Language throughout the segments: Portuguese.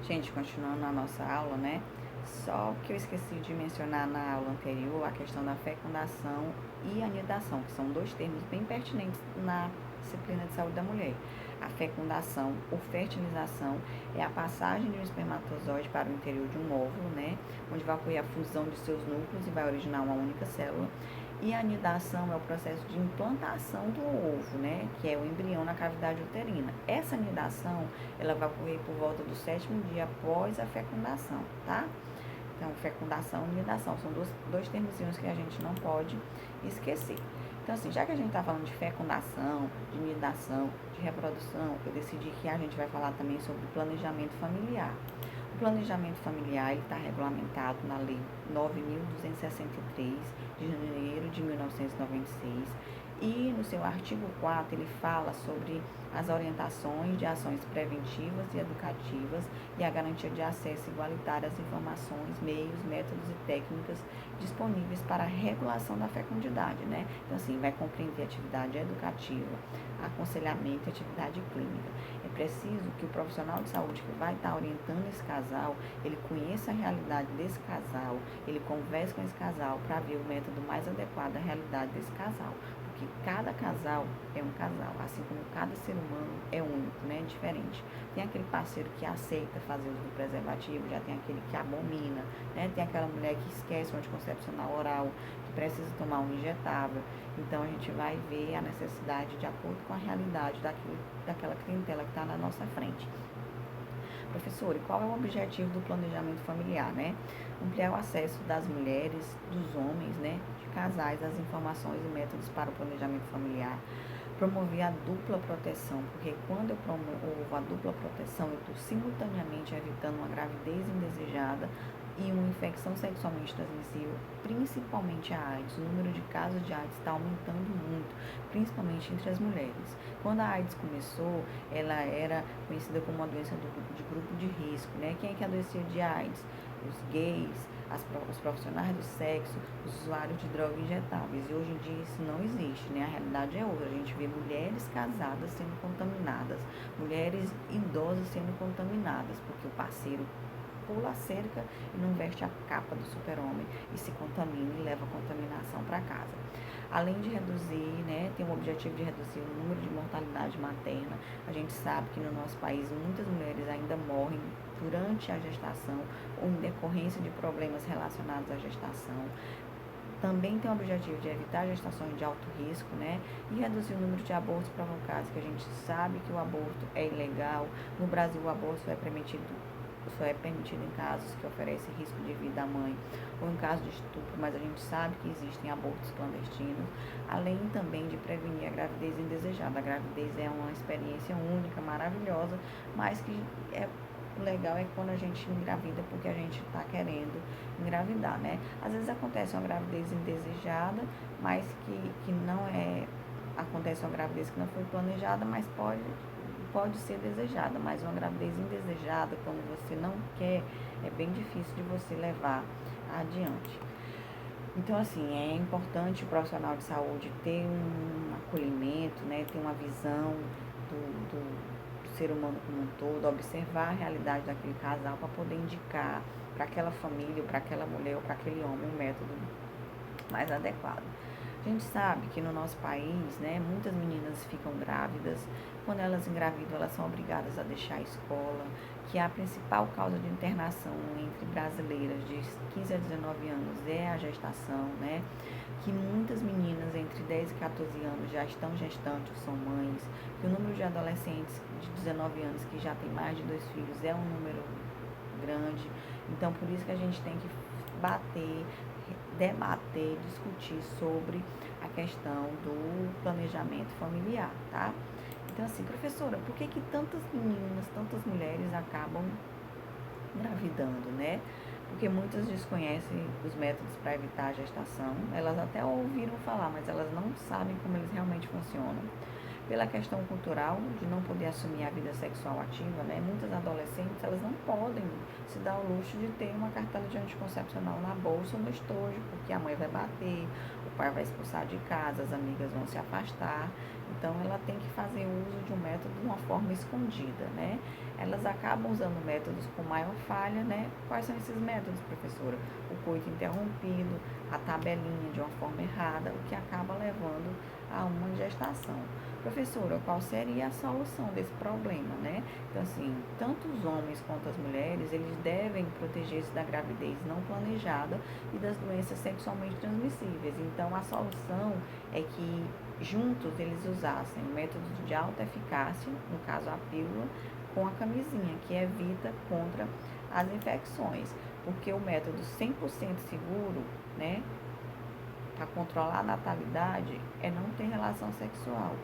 Gente, continuando a nossa aula, né? Só que eu esqueci de mencionar na aula anterior a questão da fecundação e anidação, que são dois termos bem pertinentes na disciplina de saúde da mulher. A fecundação ou fertilização é a passagem de um espermatozoide para o interior de um óvulo, né? Onde vai ocorrer a fusão de seus núcleos e vai originar uma única célula. E a anidação é o processo de implantação do ovo, né? Que é o embrião na cavidade uterina. Essa anidação, ela vai ocorrer por volta do 7º dia após a fecundação, tá? Então, fecundação e anidação são dois termozinhos que a gente não pode esquecer. Então, assim, já que a gente está falando de fecundação, de anidação, de reprodução, eu decidi que a gente vai falar também sobre planejamento familiar. O planejamento familiar está regulamentado na Lei 9.263, de janeiro de 1996, e no seu artigo 4 ele fala sobre as orientações de ações preventivas e educativas e a garantia de acesso igualitário às informações, meios, métodos e técnicas disponíveis para a regulação da fecundidade, né? Então, assim, vai compreender atividade educativa, aconselhamento e atividade clínica. É preciso que o profissional de saúde que vai estar orientando esse casal, ele conheça a realidade desse casal, ele converse com esse casal para ver o método mais adequado à realidade desse casal. Porque cada casal é um casal, assim como cada ser humano é único, né? Diferente. Tem aquele parceiro que aceita fazer uso do preservativo, já tem aquele que abomina, né? Tem aquela mulher que esquece o anticoncepcional oral, que precisa tomar um injetável. Então, a gente vai ver a necessidade de acordo com a realidade daquela clientela que está na nossa frente. Professor, e qual é o objetivo do planejamento familiar, né? Ampliar o acesso das mulheres, dos homens, né? De casais às informações e métodos para o planejamento familiar. Promover a dupla proteção, porque quando eu promovo a dupla proteção, eu estou simultaneamente evitando uma gravidez indesejada e uma infecção sexualmente transmissível, principalmente a AIDS. O número de casos de AIDS está aumentando muito, principalmente entre as mulheres. Quando a AIDS começou, ela era conhecida como uma doença de grupo de risco, né? Quem é que adoecia de AIDS? Os gays, os profissionais do sexo, os usuários de drogas injetáveis. E hoje em dia isso não existe, né? A realidade é outra. A gente vê mulheres casadas sendo contaminadas, mulheres idosas sendo contaminadas, porque o parceiro pula a cerca e não veste a capa do super-homem e se contamina e leva a contaminação para casa. Além de reduzir, né, tem o objetivo de reduzir o número de mortalidade materna. A gente sabe que no nosso país muitas mulheres ainda morrem durante a gestação ou em decorrência de problemas relacionados à gestação. Também tem o objetivo de evitar gestações de alto risco, né? E reduzir o número de abortos provocados, que a gente sabe que o aborto é ilegal. No Brasil, o aborto só é permitido em casos que oferecem risco de vida à mãe ou em caso de estupro, mas a gente sabe que existem abortos clandestinos, além também de prevenir a gravidez indesejada. A gravidez é uma experiência única, maravilhosa, mas que o legal é quando a gente engravida porque a gente está querendo engravidar, né? Às vezes acontece uma gravidez indesejada, mas que não é... Acontece uma gravidez que não foi planejada, mas pode ser desejada, mas uma gravidez indesejada, quando você não quer, é bem difícil de você levar adiante. Então, assim, é importante o profissional de saúde ter um acolhimento, né, ter uma visão do ser humano como um todo, observar a realidade daquele casal para poder indicar para aquela família, para aquela mulher ou para aquele homem um método mais adequado. A gente sabe que no nosso país, né, muitas meninas ficam grávidas. Quando elas engravidam, elas são obrigadas a deixar a escola, que a principal causa de internação entre brasileiras de 15 a 19 anos é a gestação, né? Que muitas meninas entre 10 e 14 anos já estão gestantes, são mães, que o número de adolescentes de 19 anos que já tem mais de 2 filhos é um número grande. Então, por isso que a gente tem que debater, discutir sobre a questão do planejamento familiar, tá? Então, assim, professora, por que tantas meninas, tantas mulheres acabam engravidando, né? Porque muitas desconhecem os métodos para evitar a gestação. Elas até ouviram falar, mas elas não sabem como eles realmente funcionam. Pela questão cultural de não poder assumir a vida sexual ativa, né? Muitas adolescentes gestantes, elas não podem se dar o luxo de ter uma cartela de anticoncepcional na bolsa ou no estojo, porque a mãe vai bater, o pai vai expulsar de casa, as amigas vão se afastar. Então, ela tem que fazer uso de um método de uma forma escondida, né? Elas acabam usando métodos com maior falha, né? Quais são esses métodos, professora? O coito interrompido, a tabelinha de uma forma errada, o que acaba levando a uma gestação. Professora, qual seria a solução desse problema, né? Então, assim, tanto os homens quanto as mulheres, eles devem proteger-se da gravidez não planejada e das doenças sexualmente transmissíveis. Então, a solução é que juntos eles usassem o método de alta eficácia, no caso a pílula, com a camisinha, que evita contra as infecções. Porque o método 100% seguro, né, para controlar a natalidade é não ter relação sexual.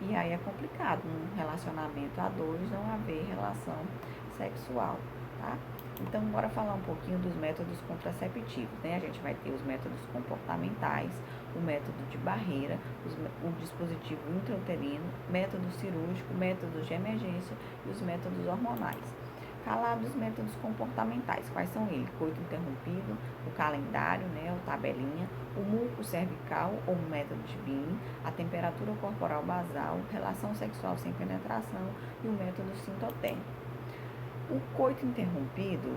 E aí é complicado, num relacionamento a dois, não haver relação sexual, tá? Então, bora falar um pouquinho dos métodos contraceptivos, né? A gente vai ter os métodos comportamentais, o método de barreira, o dispositivo intrauterino, método cirúrgico, métodos de emergência e os métodos hormonais. Falar dos métodos comportamentais, quais são eles? Coito interrompido, o calendário, né, o tabelinha, o muco cervical ou método de Bini, a temperatura corporal basal, relação sexual sem penetração e o método sintotérmico. O coito interrompido,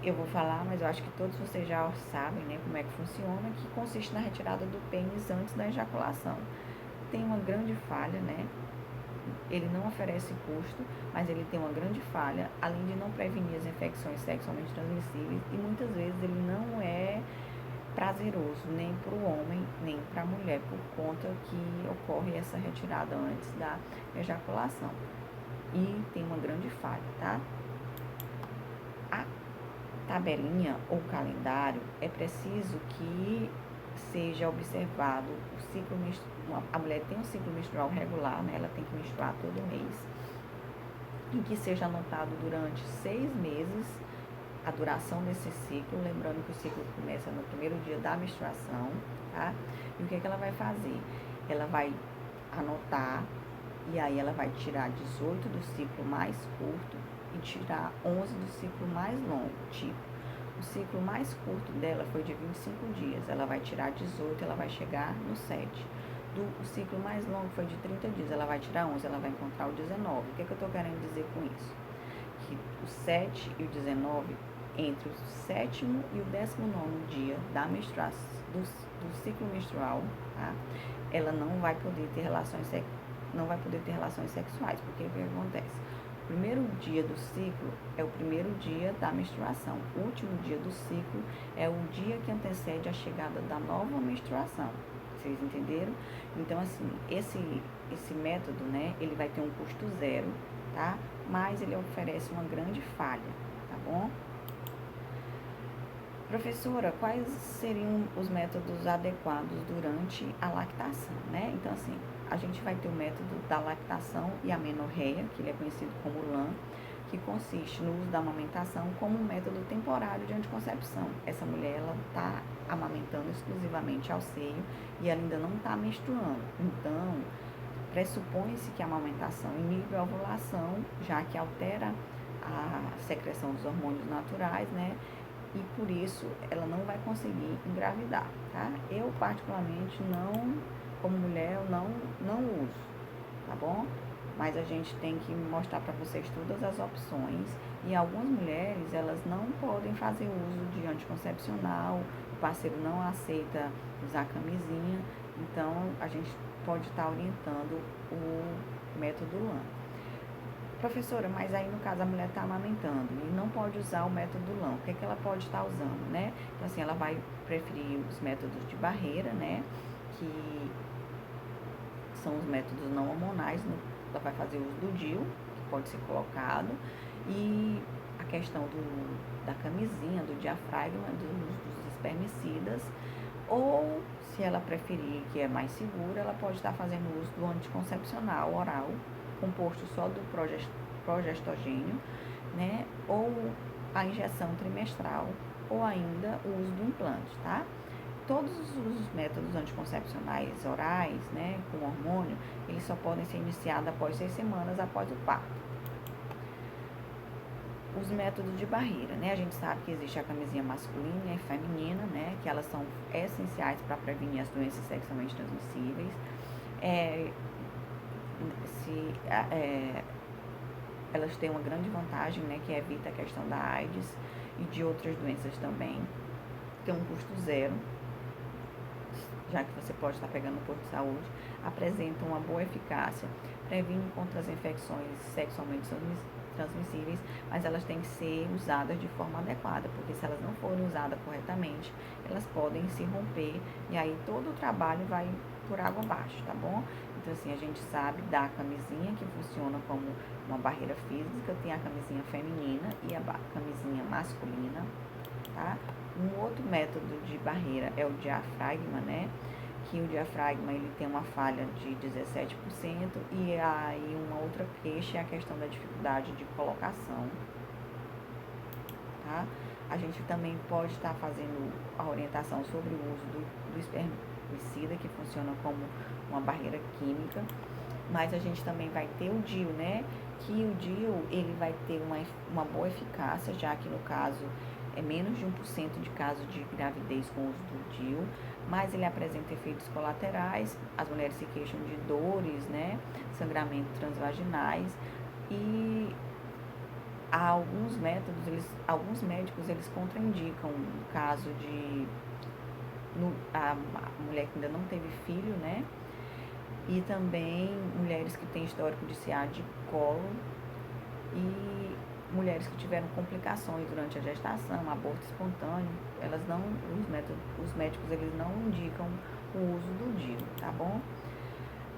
eu vou falar, mas eu acho que todos vocês já sabem, né, como é que funciona, que consiste na retirada do pênis antes da ejaculação. Tem uma grande falha, né? Ele não oferece custo, mas ele tem uma grande falha, além de não prevenir as infecções sexualmente transmissíveis, e muitas vezes ele não é prazeroso nem para o homem, nem para a mulher, por conta que ocorre essa retirada antes da ejaculação. E tem uma grande falha, tá? A tabelinha ou calendário é preciso que seja observado o ciclo menstrual. A mulher tem um ciclo menstrual regular, né? Ela tem que menstruar todo mês, em que seja anotado durante 6 meses a duração desse ciclo, lembrando que o ciclo começa no primeiro dia da menstruação, tá? E o que ela vai fazer? Ela vai anotar, e aí ela vai tirar 18 do ciclo mais curto e tirar 11 do ciclo mais longo, tipo. O ciclo mais curto dela foi de 25 dias, ela vai tirar 18, ela vai chegar no 7. O ciclo mais longo foi de 30 dias, ela vai tirar 11, ela vai encontrar o 19. O que eu estou querendo dizer com isso? Que o 7 e o 19, entre o 7º e o 19º dia da menstruação, do ciclo menstrual, tá? Ela não vai poder ter relações sexuais, porque o que acontece? O primeiro dia do ciclo é o primeiro dia da menstruação. O último dia do ciclo é o dia que antecede a chegada da nova menstruação. Vocês entenderam? Então, assim, esse método, né, ele vai ter um custo zero, tá? Mas ele oferece uma grande falha, tá bom? Professora, quais seriam os métodos adequados durante a lactação, né? Então, assim, a gente vai ter o método da lactação e amenorreia, que ele é conhecido como LAM, que consiste no uso da amamentação como um método temporário de anticoncepção. Essa mulher, ela está amamentando exclusivamente ao seio e ela ainda não está menstruando. Então, pressupõe-se que a amamentação inibe a ovulação, já que altera a secreção dos hormônios naturais, né? E por isso ela não vai conseguir engravidar, tá? Eu, particularmente, não, como mulher, eu não uso, tá bom? Mas a gente tem que mostrar para vocês todas as opções. E algumas mulheres, elas não podem fazer uso de anticoncepcional, o parceiro não aceita usar camisinha, então a gente pode estar orientando o método LAM. Professora, mas aí no caso a mulher está amamentando e não pode usar o método LAM, o que é que ela pode estar usando, né? Então assim, ela vai preferir os métodos de barreira, né? Que são os métodos não hormonais, ela vai fazer uso do DIU, que pode ser colocado, e a questão da camisinha, do diafragma, dos espermicidas, ou se ela preferir, que é mais seguro, ela pode estar fazendo uso do anticoncepcional oral, composto só do progestogênio, né? Ou a injeção trimestral, ou ainda o uso do implante, tá? Todos os métodos anticoncepcionais orais, né, com hormônio, eles só podem ser iniciados após 6 semanas após o parto. Os métodos de barreira, né? A gente sabe que existe a camisinha masculina e feminina, né? Que elas são essenciais para prevenir as doenças sexualmente transmissíveis. É, se, elas têm uma grande vantagem, né? Que evita a questão da AIDS e de outras doenças também. Tem um custo zero, já que você pode estar pegando no posto de saúde. Apresentam uma boa eficácia, previnem contra as infecções sexualmente transmissíveis, mas elas têm que ser usadas de forma adequada, porque se elas não forem usadas corretamente, elas podem se romper e aí todo o trabalho vai por água abaixo, tá bom? Então, assim, a gente sabe da camisinha que funciona como uma barreira física, tem a camisinha feminina e a camisinha masculina, tá? Um outro método de barreira é o diafragma, né? Que o diafragma ele tem uma falha de 17% e aí uma outra queixa é a questão da dificuldade de colocação, tá? A gente também pode estar fazendo a orientação sobre o uso do espermicida, que funciona como uma barreira química, mas a gente também vai ter o DIU, né? Que o DIU ele vai ter uma boa eficácia, já que no caso é menos de 1% de casos de gravidez com o uso do DIU, mas ele apresenta efeitos colaterais, as mulheres se queixam de dores, né, sangramento transvaginais e há alguns métodos, alguns médicos eles contraindicam no caso de a mulher que ainda não teve filho, né, e também mulheres que têm histórico de CA de colo e mulheres que tiveram complicações durante a gestação, aborto espontâneo, elas não, os médicos eles não indicam o uso do DIU, tá bom?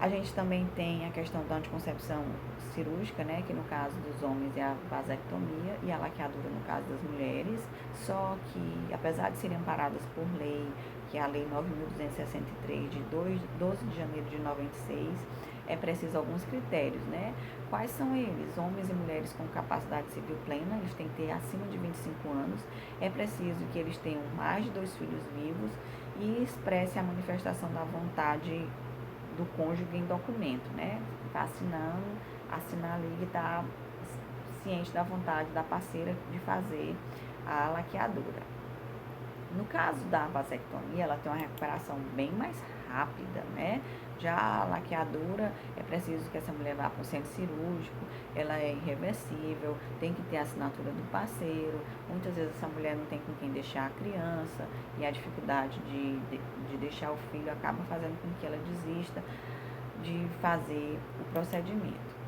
A gente também tem a questão da anticoncepção cirúrgica, né, que no caso dos homens é a vasectomia e a laqueadura no caso das mulheres, só que apesar de serem amparadas por lei, que é a Lei 9.263 de 12 de janeiro de 96, é preciso alguns critérios, né? Quais são eles? Homens e mulheres com capacidade civil plena, eles têm que ter acima de 25 anos, é preciso que eles tenham mais de 2 filhos vivos e expresse a manifestação da vontade do cônjuge em documento, né? Tá assinando, assinar ali e tá ciente da vontade da parceira de fazer a laqueadura. No caso da vasectomia, ela tem uma recuperação bem mais rápida, né? Já a laqueadura, é preciso que essa mulher vá para o centro cirúrgico, ela é irreversível, tem que ter a assinatura do parceiro. Muitas vezes essa mulher não tem com quem deixar a criança e a dificuldade de deixar o filho acaba fazendo com que ela desista de fazer o procedimento.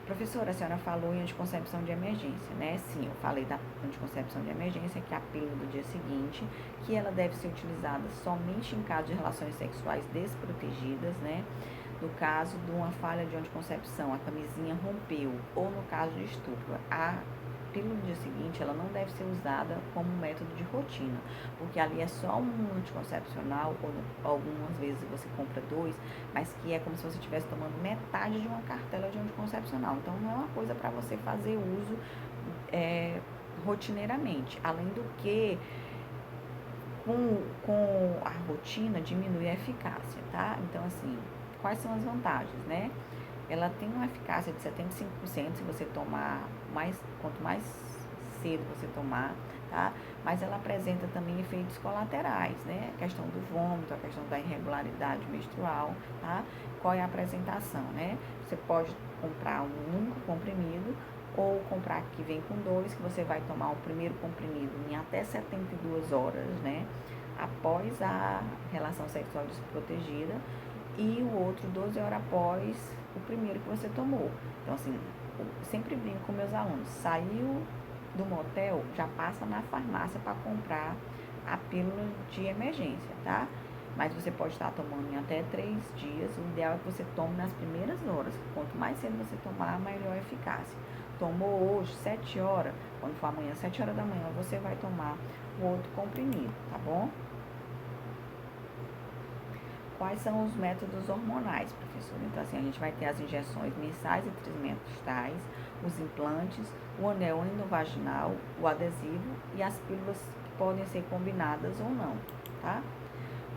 Professora, a senhora falou em anticoncepção de emergência, né? Sim, eu falei da anticoncepção de emergência, que é a pílula do dia seguinte, que ela deve ser utilizada somente em caso de relações sexuais desprotegidas, né? No caso de uma falha de anticoncepção, a camisinha rompeu, ou no caso de estupro, a pílula do dia seguinte, ela não deve ser usada como método de rotina, porque ali é só um anticoncepcional, ou algumas vezes você compra dois, mas que é como se você estivesse tomando metade de uma cartela de anticoncepcional. Então, não é uma coisa para você fazer uso rotineiramente. Além do que, com a rotina, diminui a eficácia, tá? Então, assim, quais são as vantagens, né? Ela tem uma eficácia de 75% se você tomar quanto mais cedo você tomar, tá? Mas ela apresenta também efeitos colaterais, né? A questão do vômito, a questão da irregularidade menstrual, tá? Qual é a apresentação, né? Você pode comprar um único comprimido ou comprar que vem com dois, que você vai tomar o primeiro comprimido em até 72 horas, né? Após a relação sexual desprotegida e o outro 12 horas após o primeiro que você tomou. Então, assim, eu sempre brinco com meus alunos, saiu do motel, já passa na farmácia para comprar a pílula de emergência, tá? Mas você pode estar tomando em até 3 dias. O ideal é que você tome nas primeiras horas. Quanto mais cedo você tomar, maior a eficácia. Tomou hoje, 7 horas, quando for amanhã, 7 horas da manhã, você vai tomar o outro comprimido, tá bom? Quais são os métodos hormonais, professor? Então, assim, a gente vai ter as injeções mensais e trimestrais, os implantes, o anel endovaginal, o adesivo e as pílulas que podem ser combinadas ou não, tá?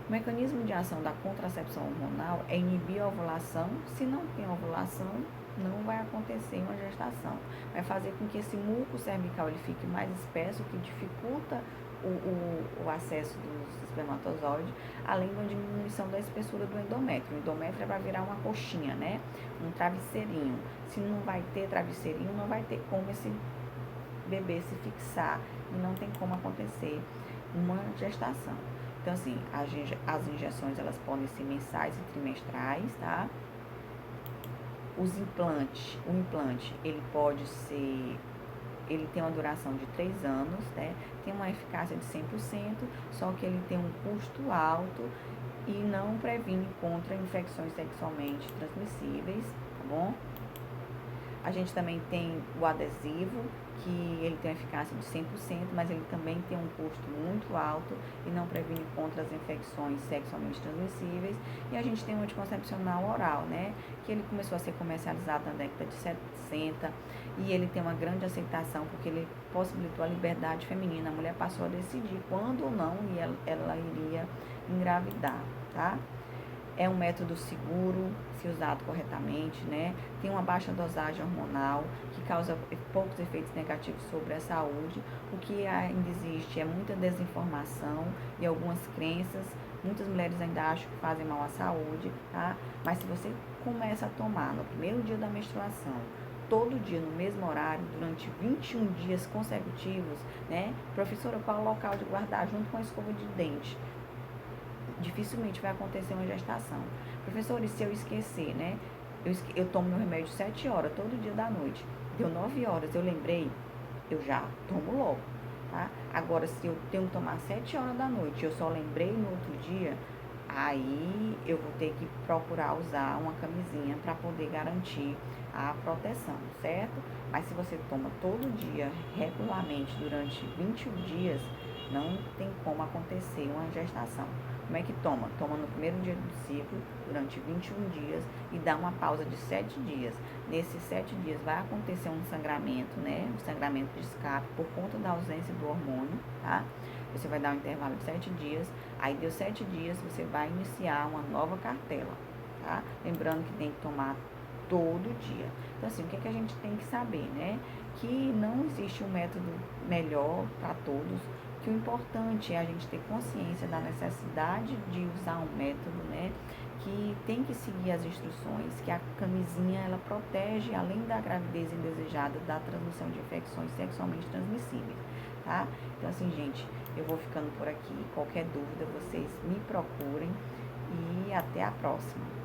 O mecanismo de ação da contracepção hormonal é inibir a ovulação. Se não tem ovulação, não vai acontecer uma gestação. Vai fazer com que esse muco cervical ele fique mais espesso, que dificulta o acesso dos espermatozoides, além de uma diminuição da espessura do endométrio. O endométrio vai virar uma coxinha, né? Um travesseirinho. Se não vai ter travesseirinho, não vai ter como esse bebê se fixar e não tem como acontecer uma gestação. Então, assim, as injeções elas podem ser mensais e trimestrais, tá? Os implantes, o implante, ele tem uma duração de 3 anos, né? Tem uma eficácia de 100%, só que ele tem um custo alto e não previne contra infecções sexualmente transmissíveis, tá bom? A gente também tem o adesivo, que ele tem uma eficácia de 100%, mas ele também tem um custo muito alto e não previne contra as infecções sexualmente transmissíveis. E a gente tem o anticoncepcional oral, né? Que ele começou a ser comercializado na década de 60 e ele tem uma grande aceitação porque ele possibilitou a liberdade feminina. A mulher passou a decidir quando ou não ela iria engravidar, tá? É um método seguro, se usado corretamente, né? Tem uma baixa dosagem hormonal, que causa poucos efeitos negativos sobre a saúde. O que ainda existe é muita desinformação e algumas crenças. Muitas mulheres ainda acham que fazem mal à saúde, tá? Mas se você começa a tomar no primeiro dia da menstruação, todo dia no mesmo horário, durante 21 dias consecutivos, né? Professora, qual é o local de guardar junto com a escova de dente? Dificilmente vai acontecer uma gestação. Professor, e se eu esquecer, né? Eu tomo meu remédio 7 horas, todo dia da noite. Deu 9 horas, eu lembrei, eu já tomo logo, tá? Agora, se eu tenho que tomar 7 horas da noite e eu só lembrei no outro dia, aí eu vou ter que procurar usar uma camisinha para poder garantir a proteção, certo? Mas se você toma todo dia, regularmente, durante 21 dias, não tem como acontecer uma gestação. Como é que toma? Toma no primeiro dia do ciclo, durante 21 dias, e dá uma pausa de 7 dias. Nesses 7 dias vai acontecer um sangramento, né? Um sangramento de escape por conta da ausência do hormônio, tá? Você vai dar um intervalo de 7 dias, aí deu 7 dias, você vai iniciar uma nova cartela, tá? Lembrando que tem que tomar todo dia. Então, assim, o que é que a gente tem que saber, né? Que não existe um método melhor para todos, que o importante é a gente ter consciência da necessidade de usar um método, né? Que tem que seguir as instruções, que a camisinha, ela protege, além da gravidez indesejada, da transmissão de infecções sexualmente transmissíveis, tá? Então, assim, gente, eu vou ficando por aqui. Qualquer dúvida, vocês me procurem e até a próxima.